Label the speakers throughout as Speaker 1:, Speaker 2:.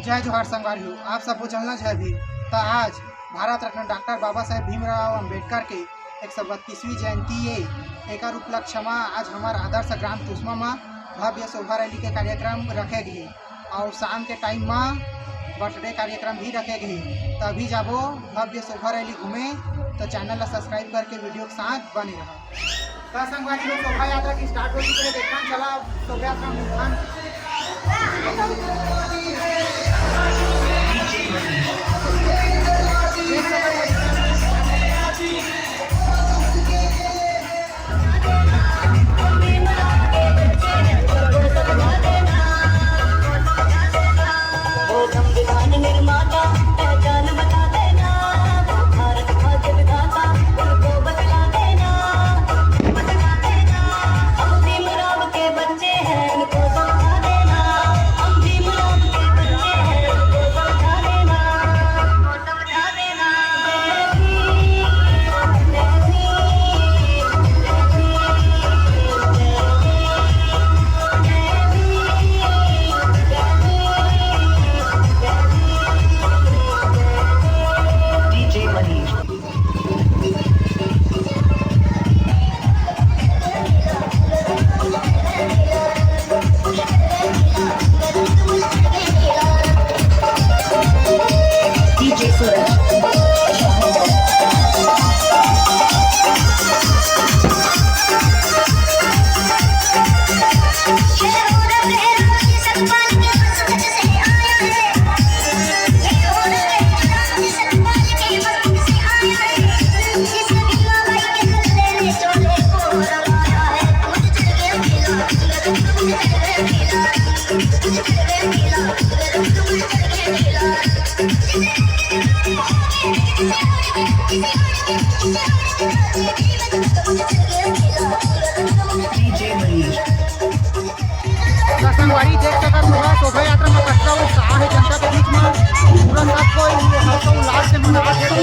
Speaker 1: जय जोहार संगवारी हो। आप सबको चलना है भी तो आज भारत रत्न डॉक्टर बाबा साहेब भीमराव अम्बेडकर के 132वीं जयंती है। एक उपलक्ष्य में आज हमारे आदर्श ग्राम तुष्मा में भव्य शोभा रैली के कार्यक्रम रखे गए और शाम के टाइम में बर्थडे कार्यक्रम भी रखे गए। तभी जाबो भव्य शोभा रैली घूमे तो चैनल ला सब्सक्राइब करके वीडियो के साथ बने रहो। तो संगवारी हो शोभा यात्रा की स्टार्ट हो चुकी है। देखना चला शोभा यात्रा मुख्यान संगवारी देख सकत होगा शोभा यात्रा में कटरा उत्साह है जनता के बीच में। पूरा सब कोई हर्षोल्लास से मना रहे हैं।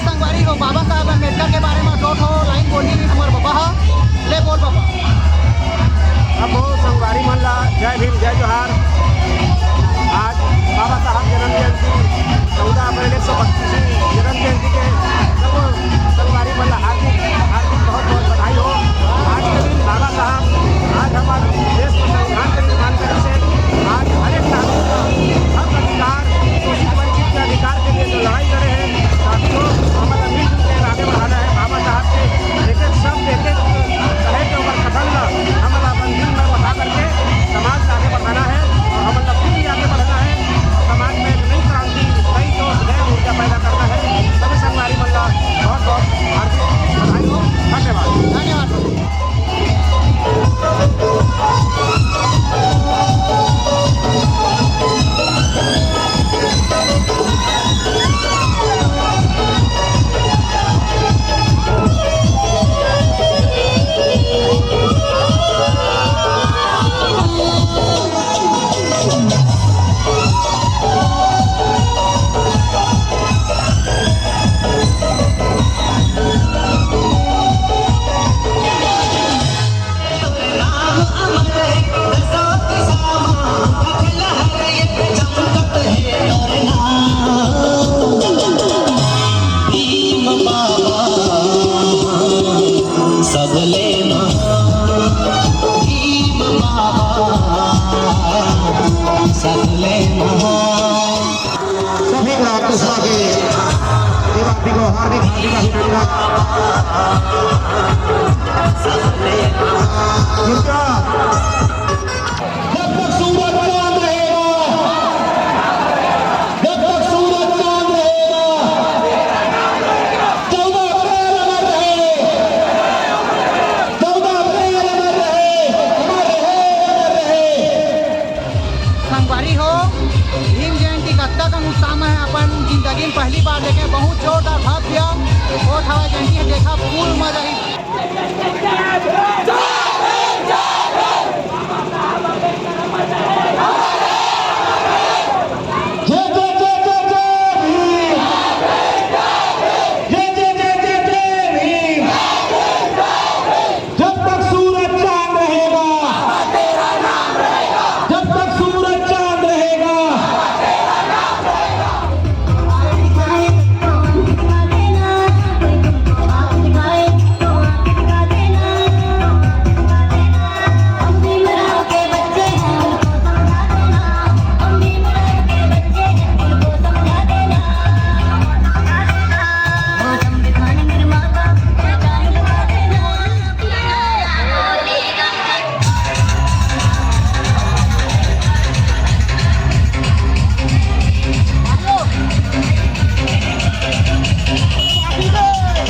Speaker 1: संगवारी हो बाबा साहब अम्बेडकर के बारे में दो लाइन बोली हमारे बाबा ले बोल बाबा।
Speaker 2: अब संगवारी मन ला जय भीम जय जोहार। आज बाबा साहब जन्म जयंती 14 अप्रैल 132 जन्म जयंती के सब संगवारी मन ला हार्दिक बहुत बहुत बधाई हो। आज के दिन बाबा साहब आज हमारे देश में संविधान के निर्माण करने से आज हर एक नागरिक हक अधिकार शोषित वंचित के अधिकार के लिए जो लड़ाई करे हैं साथियों हमारा मिलजुल के आगे बढ़ाना है। बाबा साहब के एक एक शब्द एक एक कहे के ऊपर कथन हमारा बंदी में बता सभी ग्राहक तुष्मा के दिवाली को हार्दिक अभिनंदन। जब तक सूरज चांद रहेगा, जब तक सूरज चांद रहेगा, 14 अप्रैल अमर रहे, 14 अप्रैल अमर रहे, अमर रहे।
Speaker 1: संगवारी हो, भीम जयंती कत्ता का उत्साह है अपन जिंदगी में पहली बार देखे, बहुत जोरदार भव्य होत हवा जयंती देखा, फूल मजा ही।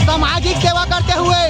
Speaker 1: सामाजिक सेवा करते हुए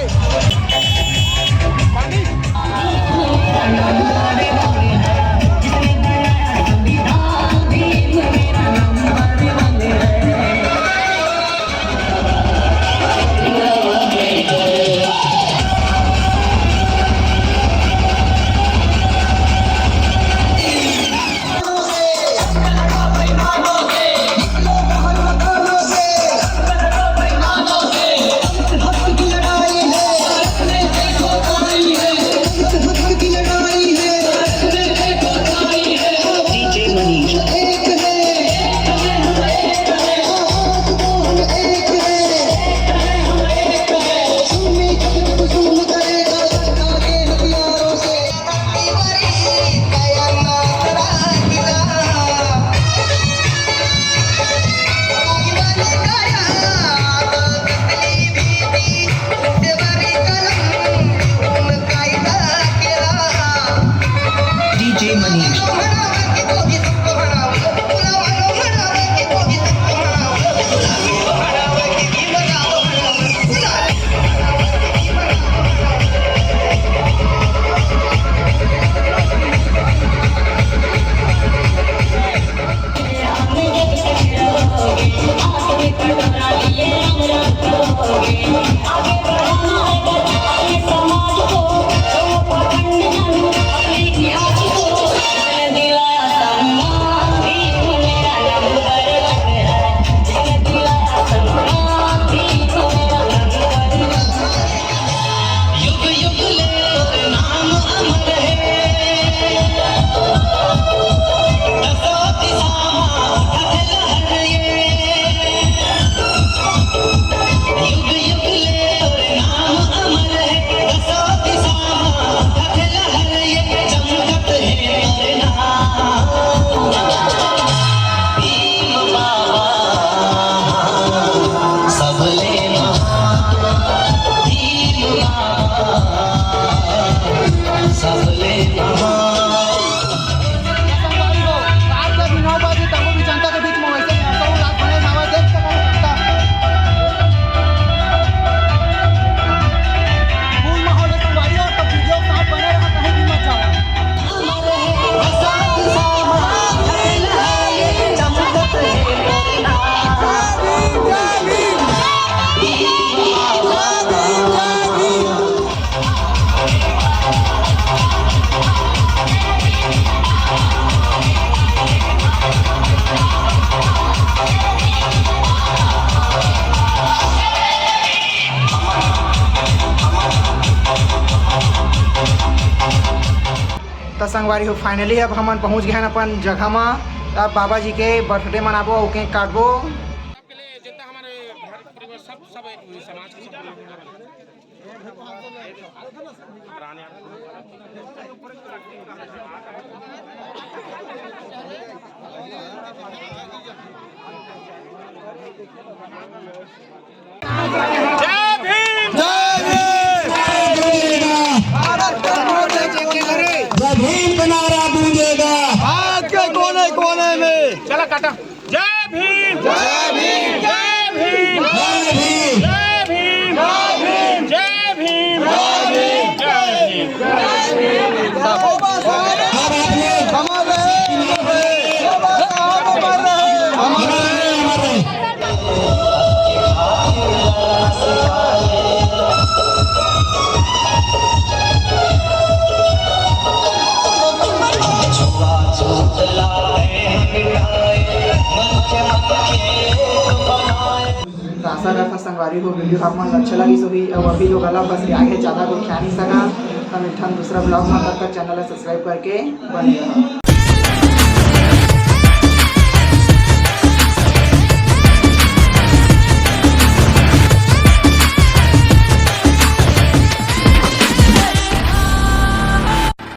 Speaker 1: तो संगवारी हो फाइनली अब हमन पहुँच गए अपन जगह में। अब बाबा जी के बर्थडे मनाबो और केक काटबो।
Speaker 2: सबके लिए जितना हमारे घर परिवार सब समाज के सब लोग जय भीम
Speaker 3: भीम का नारा गूंजेगा
Speaker 4: आज के कोने कोने में।
Speaker 2: चला काटा। जय भीम
Speaker 4: जय भीम
Speaker 2: जय भीम
Speaker 3: जय भीम
Speaker 2: जय भीम जय भीम जय भीम जय भीम।
Speaker 4: बाबा साहब
Speaker 3: अब आप लोग
Speaker 4: हमारे बाबा साहब हमारे
Speaker 1: तो आशा करता संगवारी हो वीडियो आप मन अच्छा लगी होगी। अब अभी लोग अला बस आगे ज़्यादा कोई ख्याल नहीं सका। तो मिठन दूसरा ब्लॉग में तब तक चैनल सब्सक्राइब करके बने रहो।